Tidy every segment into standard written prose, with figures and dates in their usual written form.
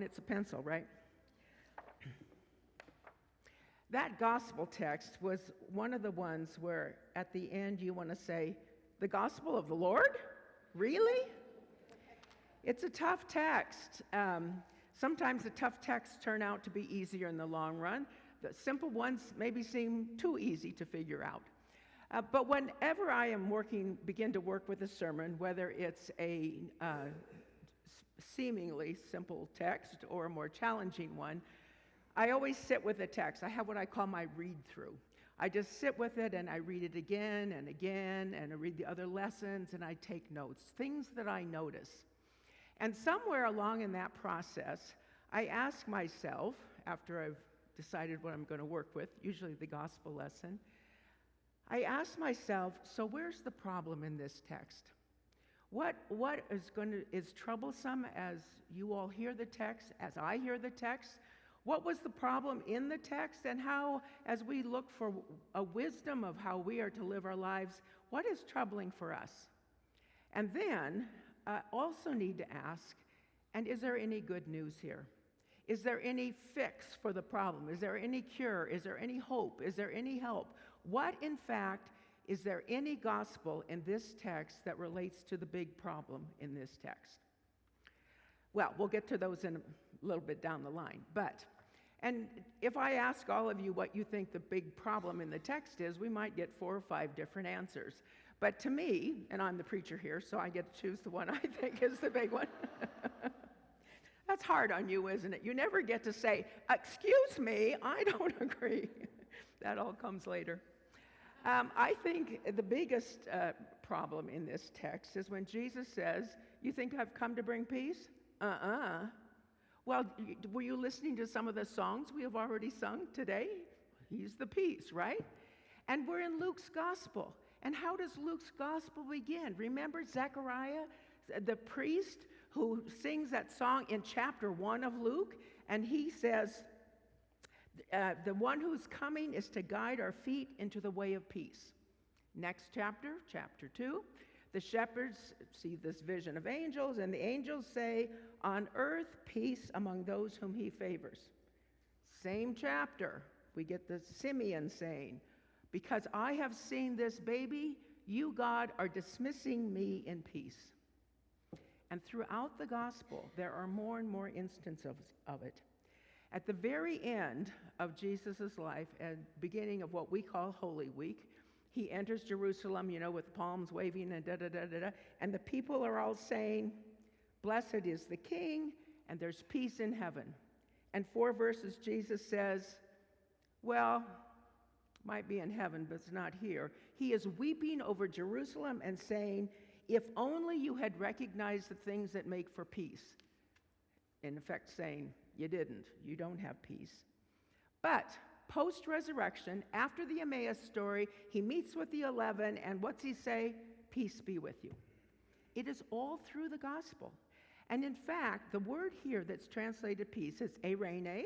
it's a pencil, right? That gospel text was one of the ones where at the end you want to say, the gospel of the Lord? Really? It's a tough text. Sometimes the tough texts turn out to be easier in the long run. The simple ones maybe seem too easy to figure out. But whenever I begin to work with a sermon, whether it's a seemingly simple text or a more challenging one, I always sit with the text. I have what I call my read-through. I just sit with it and I read it again and again, and I read the other lessons and I take notes, things that I notice. And somewhere along in that process, I ask myself, after I've decided what I'm going to work with, usually the gospel lesson, I ask myself, so where's the problem in this text? What is troublesome as you all hear the text, as I hear the text? What was the problem in the text, and how, as we look for a wisdom of how we are to live our lives, what is troubling for us? And then I also need to ask, and is there any good news here? Is there any fix for the problem? Is there any cure? Is there any hope? Is there any help? What, in fact, is there any gospel in this text that relates to the big problem in this text? Well, we'll get to those in a little bit down the line. And if I ask all of you what you think the big problem in the text is, we might get 4 or 5 different answers. But to me, and I'm the preacher here, so I get to choose the one I think is the big one. That's hard on you, isn't it? You never get to say, excuse me, I don't agree. That all comes later. I think the biggest problem in this text is when Jesus says, you think I've come to bring peace? Well, were you listening to some of the songs we have already sung today? He's the peace, right? And we're in Luke's gospel. And how does Luke's gospel begin? Remember Zechariah, the priest who sings that song in chapter 1 of Luke? And he says, the one who's coming is to guide our feet into the way of peace. Next chapter, chapter 2, the shepherds see this vision of angels, and the angels say, on earth, peace among those whom he favors. Same chapter, we get the Simeon saying, because I have seen this baby, you, God, are dismissing me in peace. And throughout the gospel, there are more and more instances of it. At the very end of Jesus' life, and beginning of what we call Holy Week, he enters Jerusalem, with palms waving and da-da-da-da-da, and the people are all saying, blessed is the King, and there's peace in heaven. And 4 verses, Jesus says, well, might be in heaven, but it's not here. He is weeping over Jerusalem and saying, if only you had recognized the things that make for peace. In effect saying, you didn't. You don't have peace. But post-resurrection, after the Emmaus story, he meets with the 11, and what's he say? Peace be with you. It is all through the gospel. And in fact, the word here that's translated peace is eirene.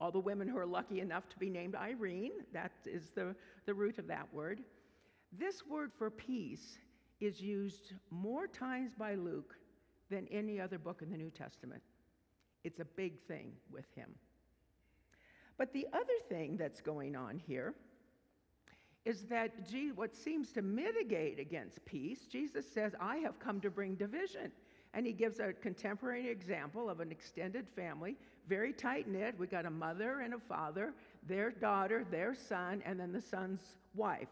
All the women who are lucky enough to be named Irene, that is the root of that word. This word for peace is used more times by Luke than any other book in the New Testament. It's a big thing with him. But the other thing that's going on here is that what seems to mitigate against peace, Jesus says, I have come to bring division. And he gives a contemporary example of an extended family, very tight-knit. We got a mother and a father, their daughter, their son, and then the son's wife.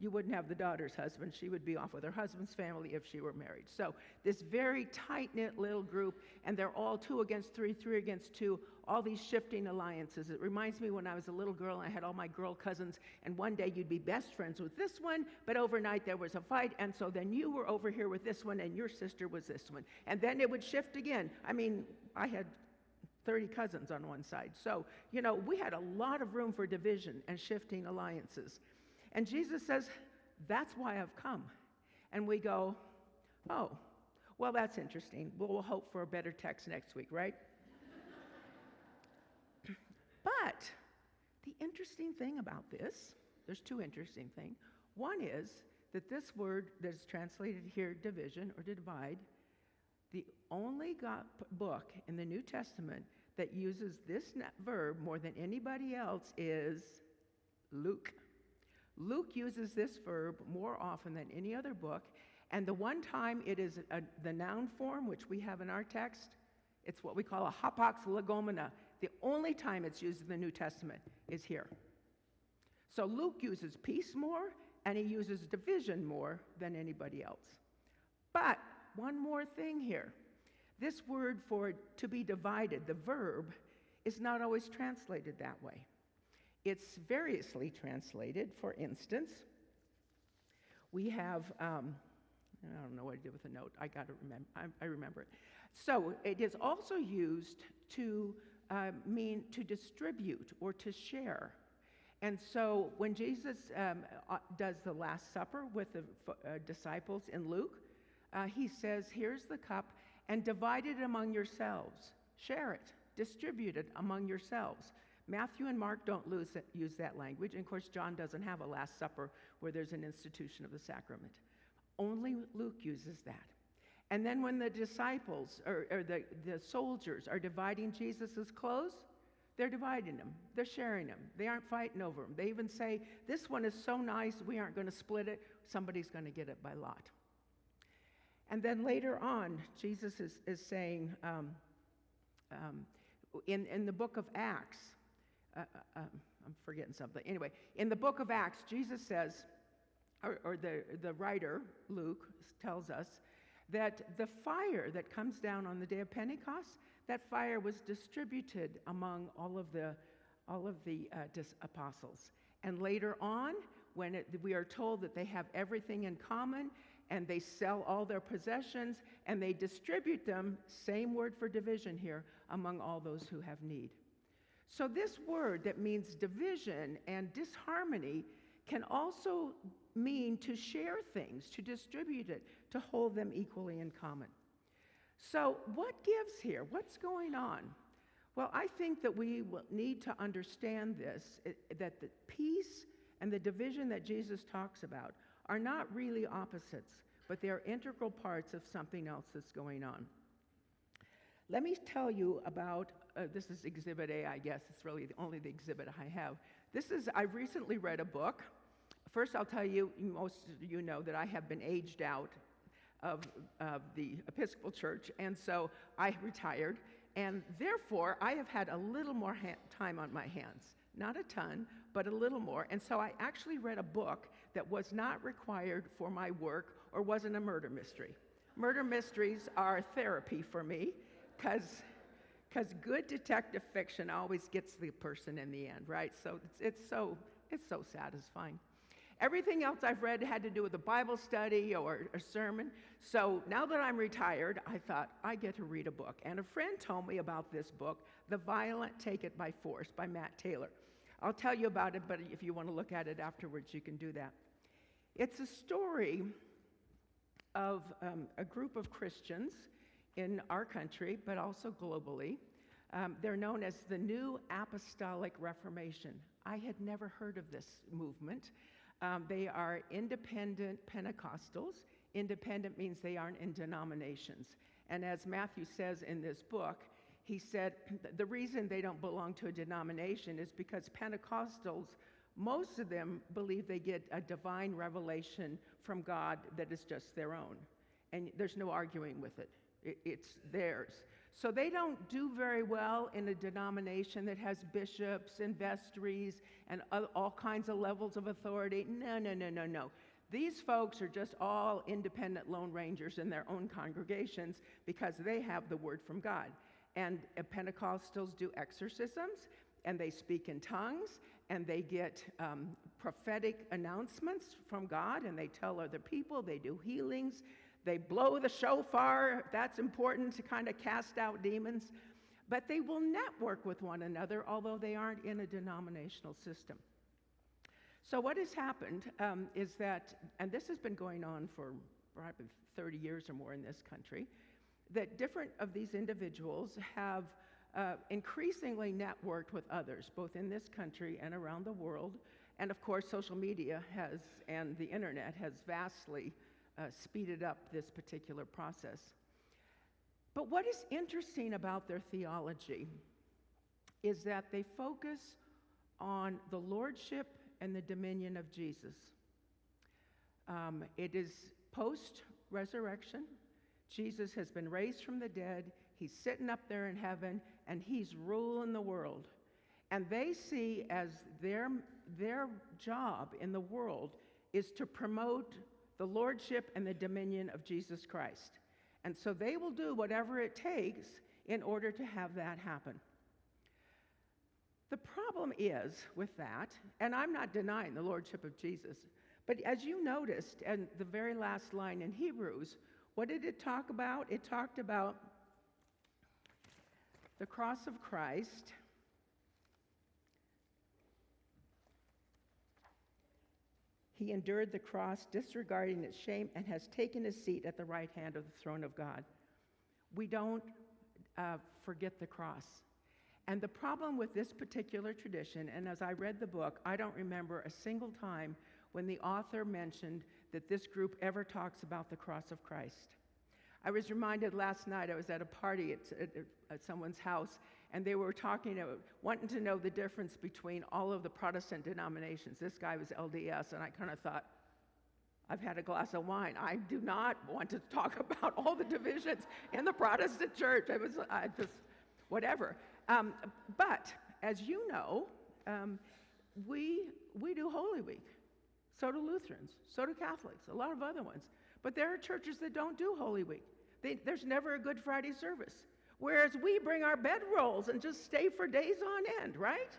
You wouldn't have the daughter's husband. She would be off with her husband's family if she were married. So this very tight-knit little group, and they're all 2 against 3, 3 against 2, all these shifting alliances. It reminds me when I was a little girl and I had all my girl cousins, and one day you'd be best friends with this one, but overnight there was a fight, and so then you were over here with this one, and your sister was this one. And then it would shift again. I mean, I had 30 cousins on one side. So, we had a lot of room for division and shifting alliances. And Jesus says, that's why I've come. And we go, oh, well, that's interesting. We'll hope for a better text next week, right? But the interesting thing about this, there's 2 interesting things. One is that this word that's translated here, division or to divide, the only book in the New Testament that uses this verb more than anybody else is Luke. Luke uses this verb more often than any other book, and the one time it is the noun form, which we have in our text, it's what we call a hapax legomena. The only time it's used in the New Testament is here. So Luke uses peace more, and he uses division more than anybody else. But one more thing here. This word for to be divided, the verb, is not always translated that way. It's variously translated. For instance, we have, I don't know what to do with the note. I remember it. So it is also used to mean to distribute or to share. And so when Jesus does the Last Supper with the disciples in Luke, he says, here's the cup, and divide it among yourselves. Share it, distribute it among yourselves. Matthew and Mark don't use that language. And of course, John doesn't have a Last Supper where there's an institution of the sacrament. Only Luke uses that. And then when the disciples or the soldiers are dividing Jesus' clothes, they're dividing them. They're sharing them. They aren't fighting over them. They even say, this one is so nice, we aren't going to split it. Somebody's going to get it by lot. And then later on, Jesus is saying in the book of Acts, I'm forgetting something. Anyway, in the book of Acts, Jesus says, or the writer, Luke, tells us that the fire that comes down on the day of Pentecost, that fire was distributed among all of the apostles. And later on, when we are told that they have everything in common, and they sell all their possessions, and they distribute them, same word for division here, among all those who have need. So this word that means division and disharmony can also mean to share things, to distribute it, to hold them equally in common. So what gives here? What's going on? Well, I think that we will need to understand this, that the peace and the division that Jesus talks about are not really opposites, but they are integral parts of something else that's going on. Let me tell you about, this is Exhibit A, I guess. It's really only the exhibit I have. I recently read a book. First, I'll tell you, most of you know that I have been aged out of the Episcopal Church, and so I retired, and therefore I have had a little more time on my hands. Not a ton, but a little more. And so I actually read a book that was not required for my work or wasn't a murder mystery. Murder mysteries are therapy for me because good detective fiction always gets the person in the end, right? So it's so satisfying. Everything else I've read had to do with a Bible study or a sermon. So now that I'm retired, I thought I get to read a book. And a friend told me about this book, The Violent Take It by Force by Matt Taylor. I'll tell you about it, but if you want to look at it afterwards, you can do that. It's a story of a group of Christians in our country, but also globally. They're known as the New Apostolic Reformation. I had never heard of this movement. They are independent Pentecostals. Independent means they aren't in denominations. And as Matthew says in this book, he said the reason they don't belong to a denomination is because Pentecostals, most of them believe they get a divine revelation from God that is just their own. And there's no arguing with it. It's theirs. So they don't do very well in a denomination that has bishops and vestries and all kinds of levels of authority. No. These folks are just all independent Lone Rangers in their own congregations because they have the word from God. And Pentecostals do exorcisms, and they speak in tongues, and they get prophetic announcements from God, and they tell other people, they do healings, they blow the shofar. That's important to kind of cast out demons. But they will network with one another, although they aren't in a denominational system. So what has happened is that, and this has been going on for probably 30 years or more in this country, that different of these individuals have increasingly networked with others, both in this country and around the world. And of course, social media and the internet has vastly speeded up this particular process. But what is interesting about their theology is that they focus on the lordship and the dominion of Jesus. It is post-resurrection. Jesus has been raised from the dead. He's sitting up there in heaven, and he's ruling the world. And they see as their job in the world is to promote the lordship and the dominion of Jesus Christ. And so they will do whatever it takes in order to have that happen. The problem is with that, and I'm not denying the lordship of Jesus, but as you noticed in the very last line in Hebrews, what did it talk about? It talked about the cross of Christ. He endured the cross, disregarding its shame, and has taken his seat at the right hand of the throne of God. We don't forget the cross. And the problem with this particular tradition, and as I read the book, I don't remember a single time when the author mentioned that this group ever talks about the cross of Christ. I was reminded last night, I was at a party at someone's house, and they were wanting to know the difference between all of the Protestant denominations. This guy was LDS, and I kind of thought, I've had a glass of wine. I do not want to talk about all the divisions in the Protestant church. I just, whatever. But as you know, we do Holy Week. So do Lutherans, so do Catholics, a lot of other ones. But there are churches that don't do Holy Week. There's never a Good Friday service. Whereas we bring our bedrolls and just stay for days on end, right?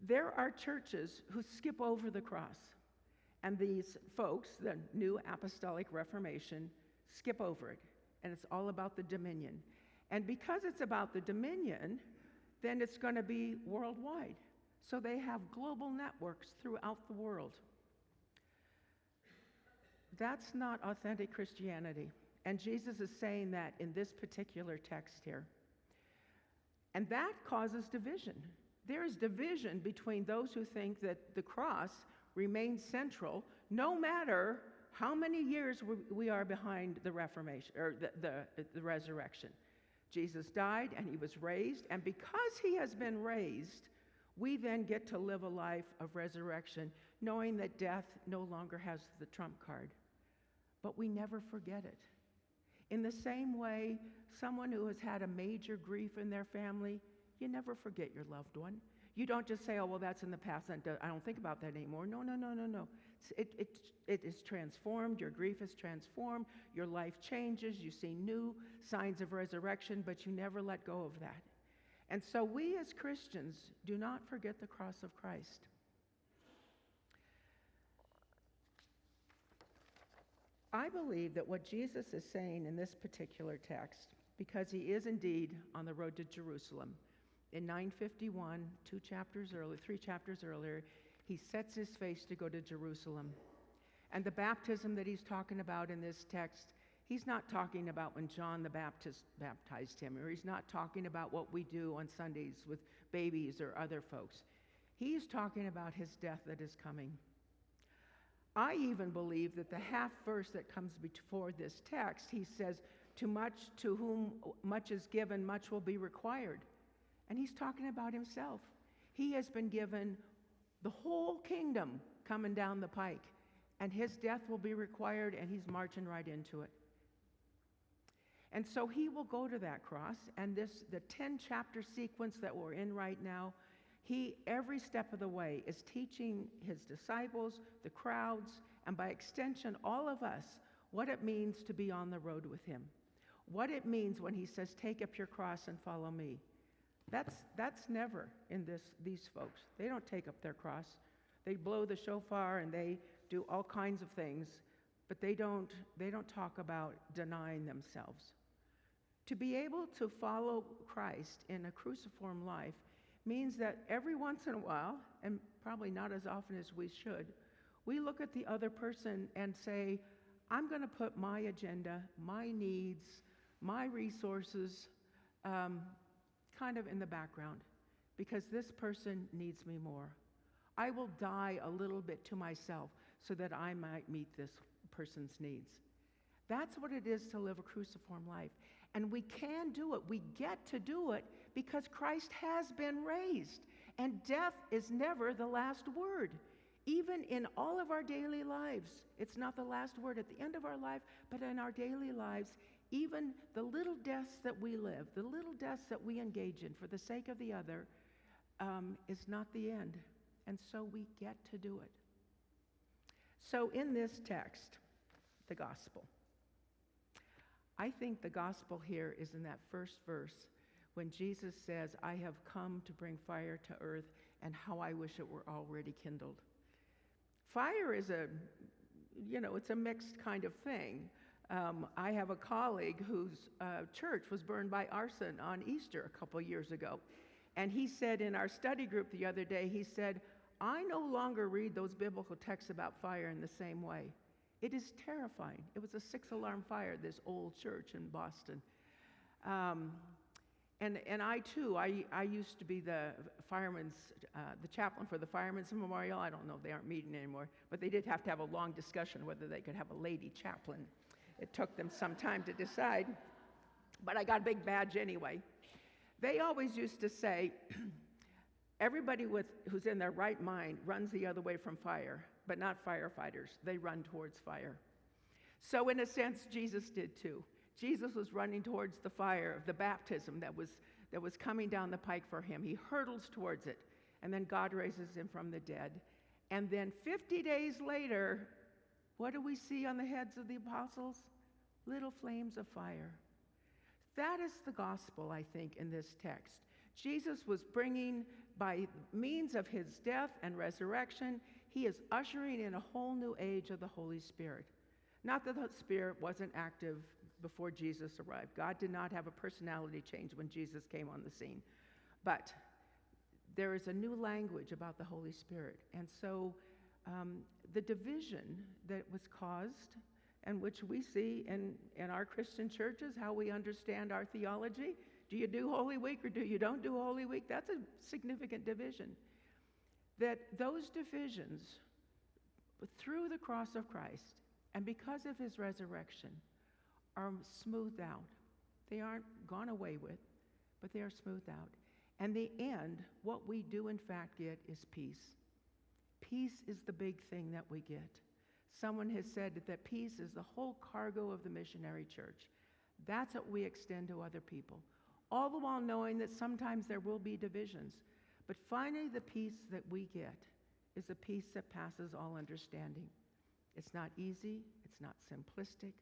There are churches who skip over the cross. And these folks, the New Apostolic Reformation, skip over it. And it's all about the dominion. And because it's about the dominion, then it's going to be worldwide. So they have global networks throughout the world. That's not authentic Christianity. And Jesus is saying that in this particular text here. And that causes division. There is division between those who think that the cross remains central no matter how many years we are behind the Reformation or the resurrection. Jesus died and he was raised, and because he has been raised, we then get to live a life of resurrection, knowing that death no longer has the trump card. But we never forget it. In the same way, someone who has had a major grief in their family, you never forget your loved one. You don't just say, oh, well, that's in the past, I don't think about that anymore. No. It is transformed, your grief is transformed, your life changes, you see new signs of resurrection, but you never let go of that. And so we as Christians do not forget the cross of Christ. I believe that what Jesus is saying in this particular text, because he is indeed on the road to Jerusalem, in 951, 3 chapters earlier, he sets his face to go to Jerusalem. And the baptism that he's talking about in this text, he's not talking about when John the Baptist baptized him, or he's not talking about what we do on Sundays with babies or other folks. He's talking about his death that is coming. I even believe that the half verse that comes before this text, he says, to whom much is given, much will be required. And he's talking about himself. He has been given the whole kingdom coming down the pike, and his death will be required, and he's marching right into it. And so he will go to that cross, and the 10-chapter sequence that we're in right now, he, every step of the way, is teaching his disciples, the crowds, and by extension, all of us, what it means to be on the road with him. What it means when he says, take up your cross and follow me. That's never in these folks. They don't take up their cross. They blow the shofar and they do all kinds of things, but they don't talk about denying themselves. To be able to follow Christ in a cruciform life means that every once in a while, and probably not as often as we should, we look at the other person and say, I'm going to put my agenda, my needs, my resources kind of in the background because this person needs me more. I will die a little bit to myself so that I might meet this person's needs. That's what it is to live a cruciform life. And we can do it. We get to do it because Christ has been raised. And death is never the last word. Even in all of our daily lives, it's not the last word at the end of our life, but in our daily lives, even the little deaths that we live, the little deaths that we engage in for the sake of the other, is not the end. And so we get to do it. So in this text, the gospel, I think the gospel here is in that first verse when Jesus says, I have come to bring fire to earth, and how I wish it were already kindled. Fire is it's a mixed kind of thing. I have a colleague whose church was burned by arson on Easter a couple years ago. And he said in our study group the other day, he said, I no longer read those biblical texts about fire in the same way. It is terrifying. It was a 6-alarm fire, this old church in Boston. And I too, I used to be the chaplain for the Firemen's Memorial. I don't know, they aren't meeting anymore, but they did have to have a long discussion whether they could have a lady chaplain. It took them some time to decide, but I got a big badge anyway. They always used to say, everybody who's in their right mind runs the other way from fire, but not firefighters. They run towards fire. So in a sense, Jesus did too. Jesus was running towards the fire of the baptism that was coming down the pike for him. He hurtles towards it, and then God raises him from the dead. And then 50 days later, what do we see on the heads of the apostles? Little flames of fire. That is the gospel, I think, in this text. Jesus was bringing, by means of his death and resurrection, he is ushering in a whole new age of the Holy Spirit. Not that the Spirit wasn't active before Jesus arrived. God did not have a personality change when Jesus came on the scene. But there is a new language about the Holy Spirit. And so the division that was caused, and which we see in our Christian churches, how we understand our theology, do you do Holy Week or do you don't do Holy Week? That's a significant division. That those divisions, through the cross of Christ, and because of his resurrection, are smoothed out. They aren't gone away with, but they are smoothed out. And the end, what we do in fact get is peace. Peace is the big thing that we get. Someone has said that peace is the whole cargo of the missionary church. That's what we extend to other people. All the while knowing that sometimes there will be divisions. But finally, the peace that we get is a peace that passes all understanding. It's not easy, it's not simplistic,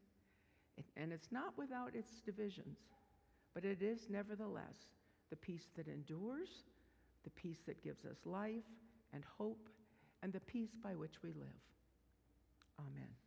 and it's not without its divisions. But it is nevertheless the peace that endures, the peace that gives us life and hope, and the peace by which we live. Amen.